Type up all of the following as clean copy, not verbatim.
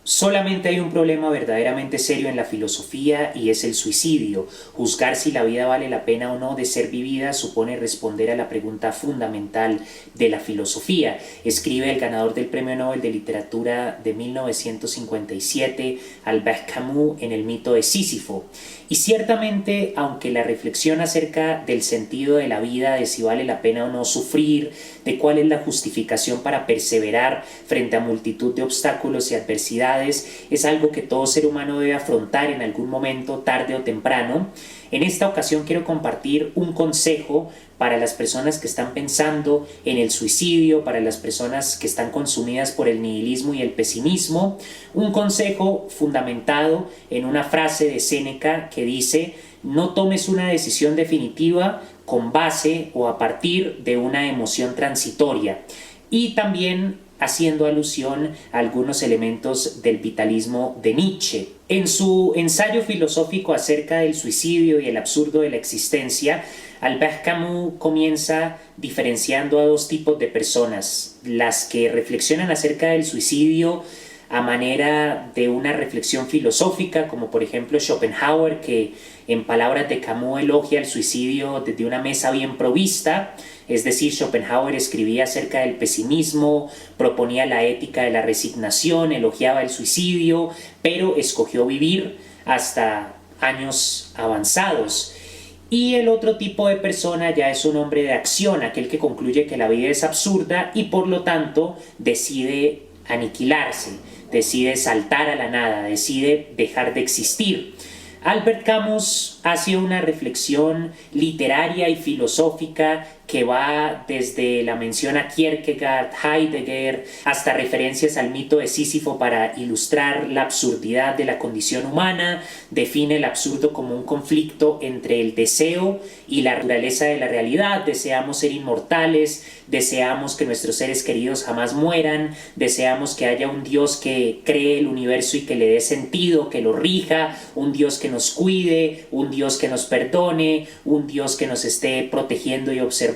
Solamente hay un problema verdaderamente serio en la filosofía y es el suicidio. Juzgar si la vida vale la pena o no de ser vivida supone responder a la pregunta fundamental de la filosofía. Escribe el ganador del Premio Nobel de Literatura de 1957, Albert Camus, en El mito de Sísifo. Y ciertamente, aunque la reflexión acerca del sentido de la vida, de si vale la pena o no sufrir, de cuál es la justificación para perseverar frente a multitud de obstáculos y adversidades, es algo que todo ser humano debe afrontar en algún momento, tarde o temprano. En esta ocasión quiero compartir un consejo para las personas que están pensando en el suicidio, para las personas que están consumidas por el nihilismo y el pesimismo, un consejo fundamentado en una frase de Séneca que dice: no tomes una decisión definitiva con base o a partir de una emoción transitoria. Y también haciendo alusión a algunos elementos del vitalismo de Nietzsche. En su ensayo filosófico acerca del suicidio y el absurdo de la existencia, Albert Camus comienza diferenciando a dos tipos de personas: las que reflexionan acerca del suicidio a manera de una reflexión filosófica, como por ejemplo Schopenhauer, que en palabras de Camus elogia el suicidio desde una mesa bien provista. Es decir, Schopenhauer escribía acerca del pesimismo, proponía la ética de la resignación, elogiaba el suicidio, pero escogió vivir hasta años avanzados. Y el otro tipo de persona ya es un hombre de acción, aquel que concluye que la vida es absurda y por lo tanto decide aniquilarse, decide saltar a la nada, decide dejar de existir. Albert Camus hace una reflexión literaria y filosófica que va desde la mención a Kierkegaard, Heidegger, hasta referencias al mito de Sísifo para ilustrar la absurdidad de la condición humana. Define el absurdo como un conflicto entre el deseo y la naturaleza de la realidad. Deseamos ser inmortales, deseamos que nuestros seres queridos jamás mueran, deseamos que haya un Dios que cree el universo y que le dé sentido, que lo rija, un Dios que nos cuide, un Dios que nos perdone, un Dios que nos esté protegiendo y observando,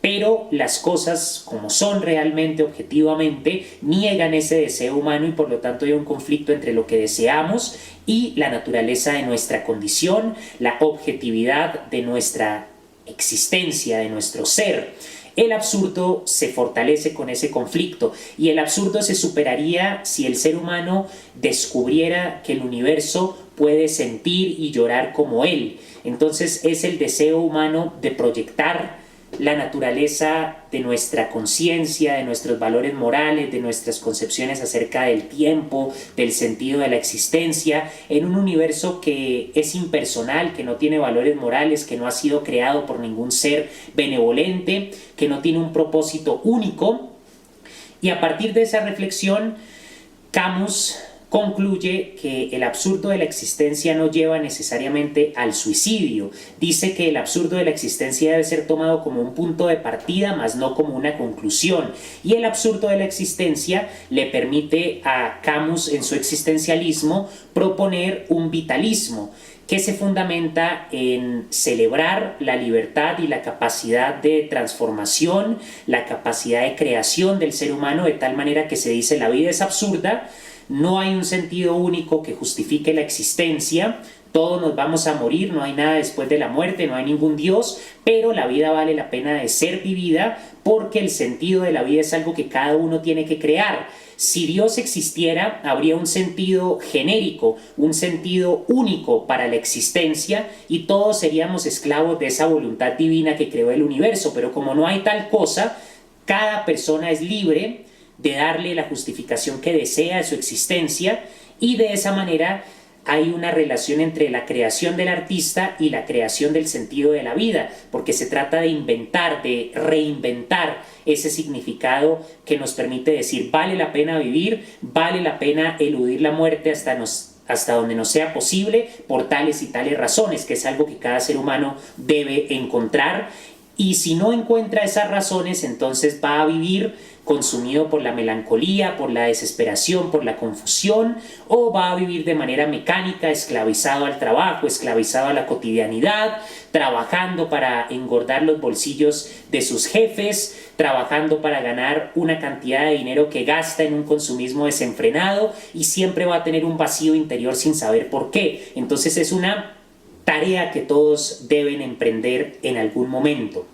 pero las cosas como son realmente, objetivamente, niegan ese deseo humano y por lo tanto hay un conflicto entre lo que deseamos y la naturaleza de nuestra condición, la objetividad de nuestra existencia, de nuestro ser. El absurdo se fortalece con ese conflicto y el absurdo se superaría si el ser humano descubriera que el universo puede sentir y llorar como él. Entonces es el deseo humano de proyectar la naturaleza de nuestra conciencia, de nuestros valores morales, de nuestras concepciones acerca del tiempo, del sentido de la existencia, en un universo que es impersonal, que no tiene valores morales, que no ha sido creado por ningún ser benevolente, que no tiene un propósito único. Y a partir de esa reflexión, Camus concluye que el absurdo de la existencia no lleva necesariamente al suicidio. Dice que el absurdo de la existencia debe ser tomado como un punto de partida, más no como una conclusión. Y el absurdo de la existencia le permite a Camus, en su existencialismo, proponer un vitalismo que se fundamenta en celebrar la libertad y la capacidad de transformación, la capacidad de creación del ser humano, de tal manera que se dice: la vida es absurda, no hay un sentido único que justifique la existencia, todos nos vamos a morir, no hay nada después de la muerte, no hay ningún Dios, pero la vida vale la pena de ser vivida porque el sentido de la vida es algo que cada uno tiene que crear. Si Dios existiera, habría un sentido genérico, un sentido único para la existencia y todos seríamos esclavos de esa voluntad divina que creó el universo, pero como no hay tal cosa, cada persona es libre de darle la justificación que desea a su existencia y de esa manera hay una relación entre la creación del artista y la creación del sentido de la vida, porque se trata de inventar, de reinventar ese significado que nos permite decir: vale la pena vivir, vale la pena eludir la muerte hasta donde nos sea posible por tales y tales razones, que es algo que cada ser humano debe encontrar. Y si no encuentra esas razones, entonces va a vivir consumido por la melancolía, por la desesperación, por la confusión, o va a vivir de manera mecánica, esclavizado al trabajo, esclavizado a la cotidianidad, trabajando para engordar los bolsillos de sus jefes, trabajando para ganar una cantidad de dinero que gasta en un consumismo desenfrenado y siempre va a tener un vacío interior sin saber por qué. Entonces es una tarea que todos deben emprender en algún momento.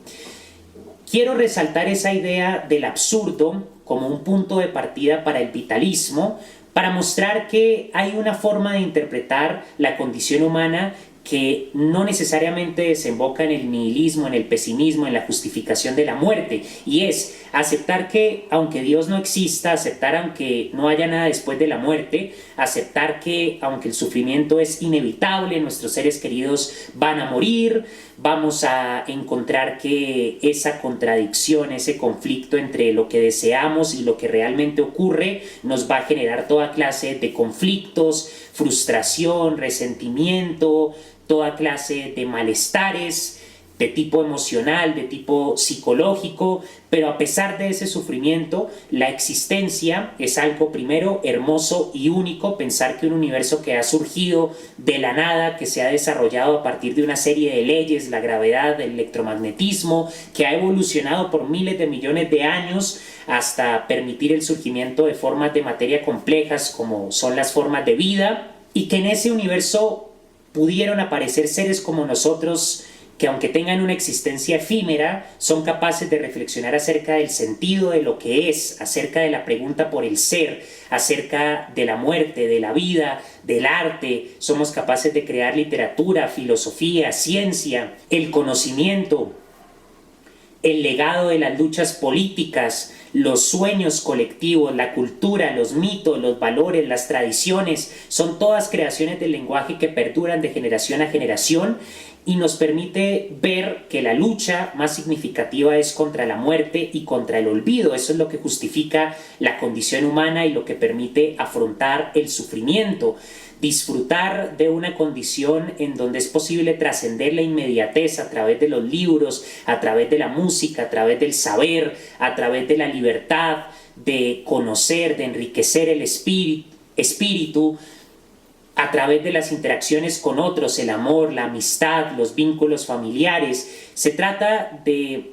Quiero resaltar esa idea del absurdo como un punto de partida para el vitalismo, para mostrar que hay una forma de interpretar la condición humana que no necesariamente desemboca en el nihilismo, en el pesimismo, en la justificación de la muerte, y es aceptar que aunque Dios no exista, aceptar aunque no haya nada después de la muerte, aceptar que aunque el sufrimiento es inevitable, nuestros seres queridos van a morir, vamos a encontrar que esa contradicción, ese conflicto entre lo que deseamos y lo que realmente ocurre nos va a generar toda clase de conflictos, frustración, resentimiento, toda clase de malestares de tipo emocional, de tipo psicológico, pero a pesar de ese sufrimiento, la existencia es algo primero hermoso y único. Pensar que un universo que ha surgido de la nada, que se ha desarrollado a partir de una serie de leyes, la gravedad, el electromagnetismo, que ha evolucionado por miles de millones de años hasta permitir el surgimiento de formas de materia complejas como son las formas de vida, y que en ese universo pudieron aparecer seres como nosotros que aunque tengan una existencia efímera, son capaces de reflexionar acerca del sentido de lo que es, acerca de la pregunta por el ser, acerca de la muerte, de la vida, del arte. Somos capaces de crear literatura, filosofía, ciencia, el conocimiento, el legado de las luchas políticas, los sueños colectivos, la cultura, los mitos, los valores, las tradiciones, son todas creaciones del lenguaje que perduran de generación a generación y nos permite ver que la lucha más significativa es contra la muerte y contra el olvido. Eso es lo que justifica la condición humana y lo que permite afrontar el sufrimiento. Disfrutar de una condición en donde es posible trascender la inmediatez a través de los libros, a través de la música, a través del saber, a través de la libertad, de conocer, de enriquecer el espíritu, a través de las interacciones con otros, el amor, la amistad, los vínculos familiares. Se trata de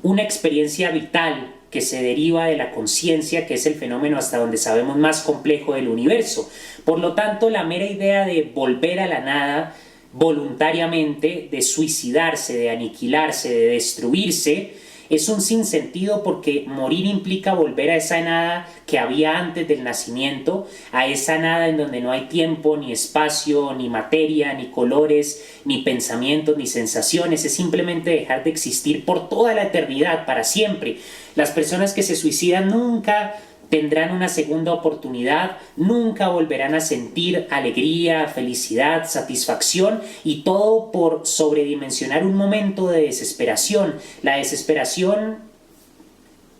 una experiencia vital que se deriva de la conciencia, que es el fenómeno hasta donde sabemos más complejo del universo. Por lo tanto, la mera idea de volver a la nada voluntariamente, de suicidarse, de aniquilarse, de destruirse, es un sinsentido, porque morir implica volver a esa nada que había antes del nacimiento, a esa nada en donde no hay tiempo, ni espacio, ni materia, ni colores, ni pensamientos, ni sensaciones. Es simplemente dejar de existir por toda la eternidad, para siempre. Las personas que se suicidan nunca tendrán una segunda oportunidad, nunca volverán a sentir alegría, felicidad, satisfacción, y todo por sobredimensionar un momento de desesperación. La desesperación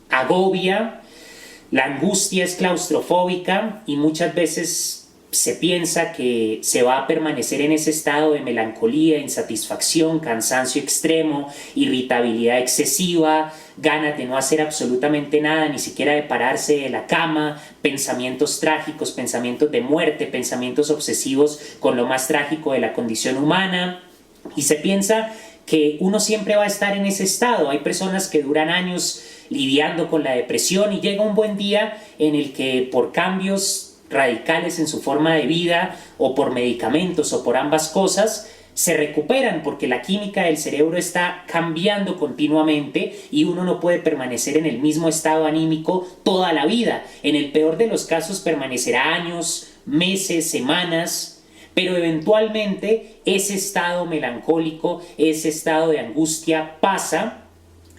agobia, la angustia es claustrofóbica y muchas veces se piensa que se va a permanecer en ese estado de melancolía, insatisfacción, cansancio extremo, irritabilidad excesiva, ganas de no hacer absolutamente nada, ni siquiera de pararse de la cama, pensamientos trágicos, pensamientos de muerte, pensamientos obsesivos con lo más trágico de la condición humana, y se piensa que uno siempre va a estar en ese estado. Hay personas que duran años lidiando con la depresión y llega un buen día en el que por cambios radicales en su forma de vida o por medicamentos o por ambas cosas se recuperan, porque la química del cerebro está cambiando continuamente y uno no puede permanecer en el mismo estado anímico toda la vida. En el peor de los casos permanecerá años, meses, semanas, pero eventualmente ese estado melancólico, ese estado de angustia pasa.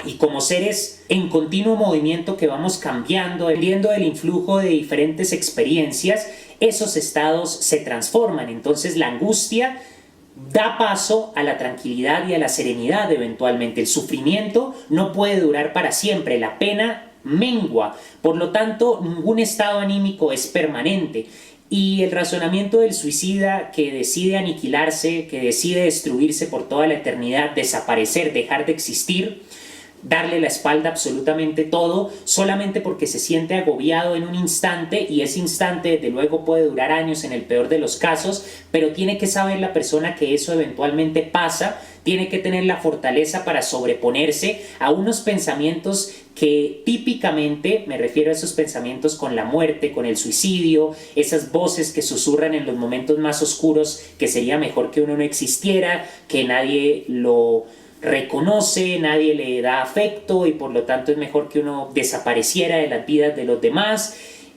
Y como seres en continuo movimiento que vamos cambiando, dependiendo del influjo de diferentes experiencias, esos estados se transforman. Entonces la angustia da paso a la tranquilidad y a la serenidad eventualmente. El sufrimiento no puede durar para siempre, la pena mengua. Por lo tanto, ningún estado anímico es permanente. Y el razonamiento del suicida que decide aniquilarse, que decide destruirse por toda la eternidad, desaparecer, dejar de existir, darle la espalda a absolutamente todo solamente porque se siente agobiado en un instante, y ese instante desde luego puede durar años en el peor de los casos, pero tiene que saber la persona que eso eventualmente pasa, tiene que tener la fortaleza para sobreponerse a unos pensamientos que típicamente, me refiero a esos pensamientos con la muerte, con el suicidio, esas voces que susurran en los momentos más oscuros que sería mejor que uno no existiera, que nadie lo reconoce, nadie le da afecto y por lo tanto es mejor que uno desapareciera de las vidas de los demás.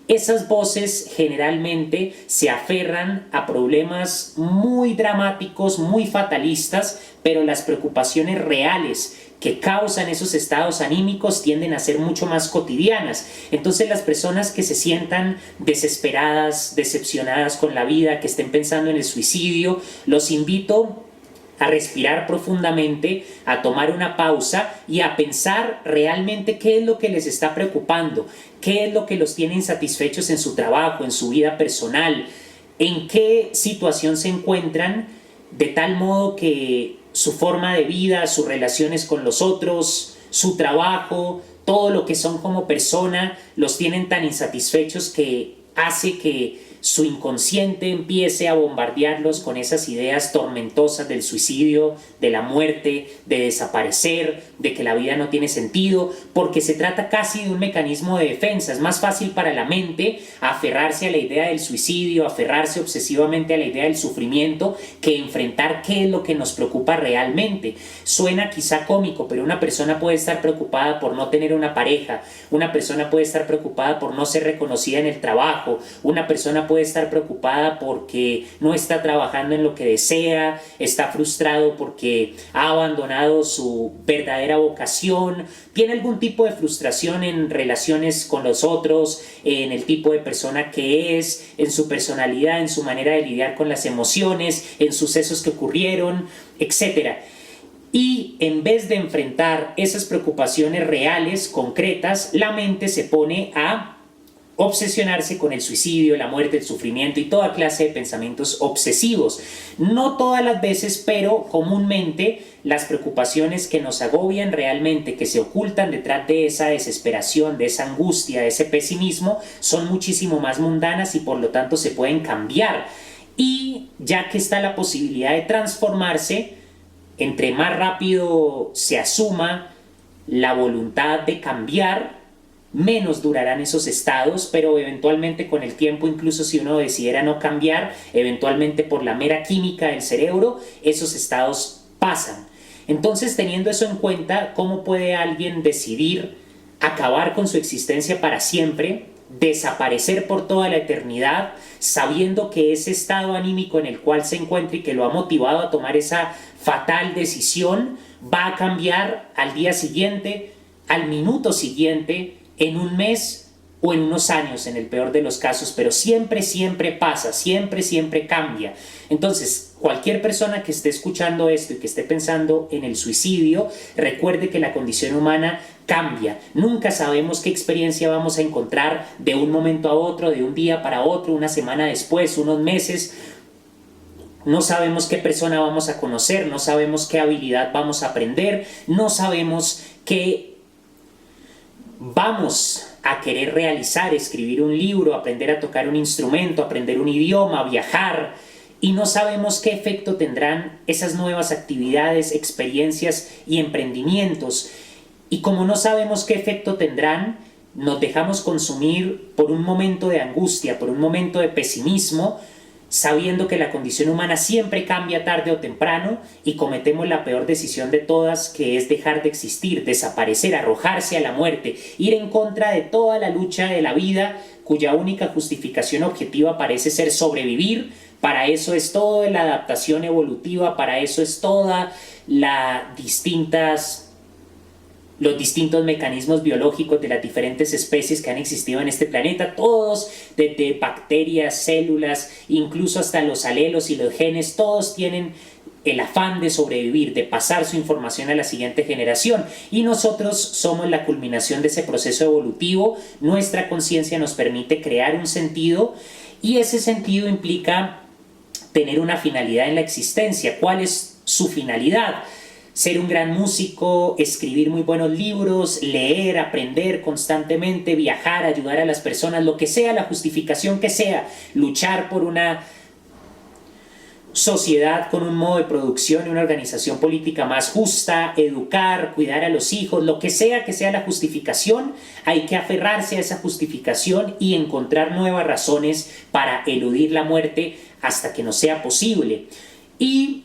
Esas voces generalmente se aferran a problemas muy dramáticos, muy fatalistas, pero las preocupaciones reales que causan esos estados anímicos tienden a ser mucho más cotidianas. Entonces las personas que se sientan desesperadas, decepcionadas con la vida, que estén pensando en el suicidio, los invito a respirar profundamente, a tomar una pausa y a pensar realmente qué es lo que les está preocupando, qué es lo que los tiene insatisfechos en su trabajo, en su vida personal, en qué situación se encuentran, de tal modo que su forma de vida, sus relaciones con los otros, su trabajo, todo lo que son como persona, los tienen tan insatisfechos que hace que su inconsciente empiece a bombardearlos con esas ideas tormentosas del suicidio, de la muerte, de desaparecer, de que la vida no tiene sentido, porque se trata casi de un mecanismo de defensa. Es más fácil para la mente aferrarse a la idea del suicidio, aferrarse obsesivamente a la idea del sufrimiento, que enfrentar qué es lo que nos preocupa realmente. Suena quizá cómico, pero una persona puede estar preocupada por no tener una pareja, una persona puede estar preocupada por no ser reconocida en el trabajo, una persona puede estar preocupada porque no está trabajando en lo que desea, está frustrado porque ha abandonado su verdadera vocación, tiene algún tipo de frustración en relaciones con los otros, en el tipo de persona que es, en su personalidad, en su manera de lidiar con las emociones, en sucesos que ocurrieron, etc. Y en vez de enfrentar esas preocupaciones reales, concretas, la mente se pone a obsesionarse con el suicidio, la muerte, el sufrimiento y toda clase de pensamientos obsesivos. No todas las veces, pero comúnmente las preocupaciones que nos agobian realmente, que se ocultan detrás de esa desesperación, de esa angustia, de ese pesimismo, son muchísimo más mundanas y por lo tanto se pueden cambiar. Y ya que está la posibilidad de transformarse, entre más rápido se asuma la voluntad de cambiar, menos durarán esos estados, pero eventualmente con el tiempo, incluso si uno decidiera no cambiar, eventualmente por la mera química del cerebro, esos estados pasan. Entonces, teniendo eso en cuenta, ¿cómo puede alguien decidir acabar con su existencia para siempre, desaparecer por toda la eternidad, sabiendo que ese estado anímico en el cual se encuentra y que lo ha motivado a tomar esa fatal decisión va a cambiar al día siguiente, al minuto siguiente, en un mes o en unos años, en el peor de los casos, pero siempre, siempre pasa, siempre, siempre cambia? Entonces, cualquier persona que esté escuchando esto y que esté pensando en el suicidio, recuerde que la condición humana cambia. Nunca sabemos qué experiencia vamos a encontrar de un momento a otro, de un día para otro, una semana después, unos meses. No sabemos qué persona vamos a conocer, no sabemos qué habilidad vamos a aprender, no sabemos qué vamos a querer realizar, escribir un libro, aprender a tocar un instrumento, aprender un idioma, viajar, y no sabemos qué efecto tendrán esas nuevas actividades, experiencias y emprendimientos. Y como no sabemos qué efecto tendrán, nos dejamos consumir por un momento de angustia, por un momento de pesimismo, sabiendo que la condición humana siempre cambia tarde o temprano, y cometemos la peor decisión de todas, que es dejar de existir, desaparecer, arrojarse a la muerte, ir en contra de toda la lucha de la vida, cuya única justificación objetiva parece ser sobrevivir. Para eso es toda la adaptación evolutiva, para eso es toda los distintos mecanismos biológicos de las diferentes especies que han existido en este planeta, todos, desde bacterias, células, incluso hasta los alelos y los genes, todos tienen el afán de sobrevivir, de pasar su información a la siguiente generación, y nosotros somos la culminación de ese proceso evolutivo. Nuestra conciencia nos permite crear un sentido, y ese sentido implica tener una finalidad en la existencia. ¿Cuál es su finalidad? ser un gran músico, escribir muy buenos libros, leer, aprender constantemente, viajar, ayudar a las personas, lo que sea, la justificación que sea, luchar por una sociedad con un modo de producción y una organización política más justa, educar, cuidar a los hijos, lo que sea la justificación, hay que aferrarse a esa justificación y encontrar nuevas razones para eludir la muerte hasta que no sea posible. Y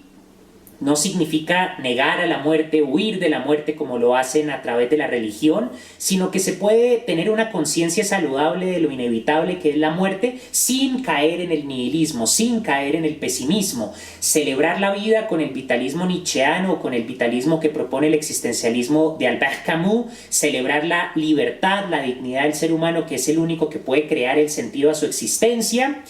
no significa negar a la muerte, huir de la muerte como lo hacen a través de la religión, sino que se puede tener una conciencia saludable de lo inevitable que es la muerte sin caer en el nihilismo, sin caer en el pesimismo. Celebrar la vida con el vitalismo nietzscheano o con el vitalismo que propone el existencialismo de Albert Camus, celebrar la libertad, la dignidad del ser humano, que es el único que puede crear el sentido a su existencia.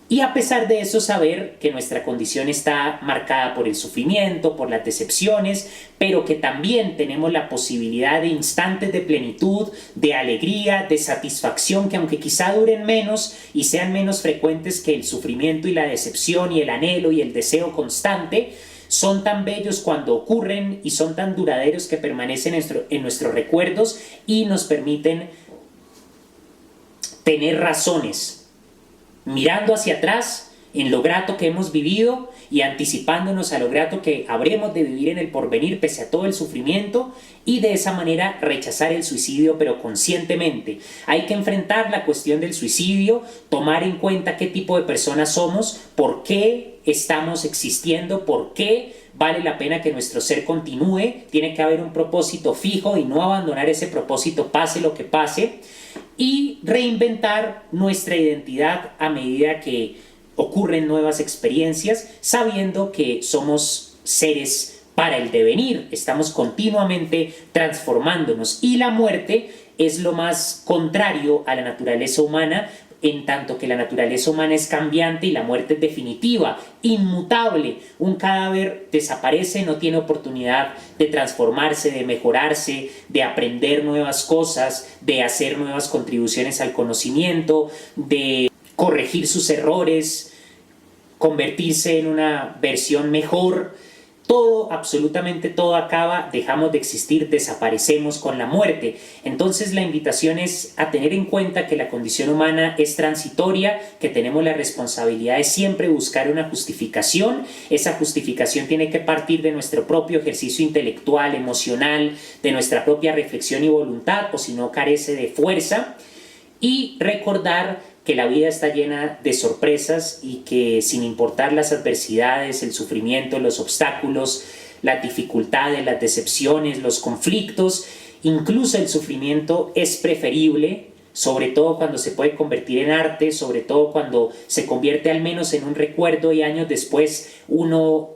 Y a pesar de eso, saber que nuestra condición está marcada por el sufrimiento, por las decepciones, pero que también tenemos la posibilidad de instantes de plenitud, de alegría, de satisfacción, que aunque quizá duren menos y sean menos frecuentes que el sufrimiento y la decepción y el anhelo y el deseo constante, son tan bellos cuando ocurren y son tan duraderos que permanecen en nuestros recuerdos y nos permiten tener razones, mirando hacia atrás en lo grato que hemos vivido y anticipándonos a lo grato que habremos de vivir en el porvenir pese a todo el sufrimiento, y de esa manera rechazar el suicidio, pero conscientemente. Hay que enfrentar la cuestión del suicidio, tomar en cuenta qué tipo de personas somos, por qué estamos existiendo, por qué vale la pena que nuestro ser continúe. Tiene que haber un propósito fijo y no abandonar ese propósito pase lo que pase, y reinventar nuestra identidad a medida que ocurren nuevas experiencias, sabiendo que somos seres para el devenir, estamos continuamente transformándonos, y la muerte es lo más contrario a la naturaleza humana, en tanto que la naturaleza humana es cambiante y la muerte es definitiva, inmutable. Un cadáver desaparece, no tiene oportunidad de transformarse, de mejorarse, de aprender nuevas cosas, de hacer nuevas contribuciones al conocimiento, de corregir sus errores, convertirse en una versión mejor. Todo, absolutamente todo acaba, dejamos de existir, desaparecemos con la muerte. Entonces la invitación es a tener en cuenta que la condición humana es transitoria, que tenemos la responsabilidad de siempre buscar una justificación. Esa justificación tiene que partir de nuestro propio ejercicio intelectual, emocional, de nuestra propia reflexión y voluntad, o si no carece de fuerza. Y recordar que la vida está llena de sorpresas y que, sin importar las adversidades, el sufrimiento, los obstáculos, las dificultades, las decepciones, los conflictos, incluso el sufrimiento es preferible, sobre todo cuando se puede convertir en arte, sobre todo cuando se convierte al menos en un recuerdo y años después uno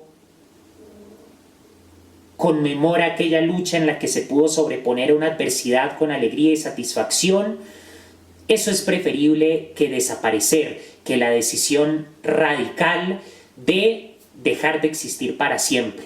conmemora aquella lucha en la que se pudo sobreponer a una adversidad con alegría y satisfacción. Eso es preferible que desaparecer, que la decisión radical de dejar de existir para siempre.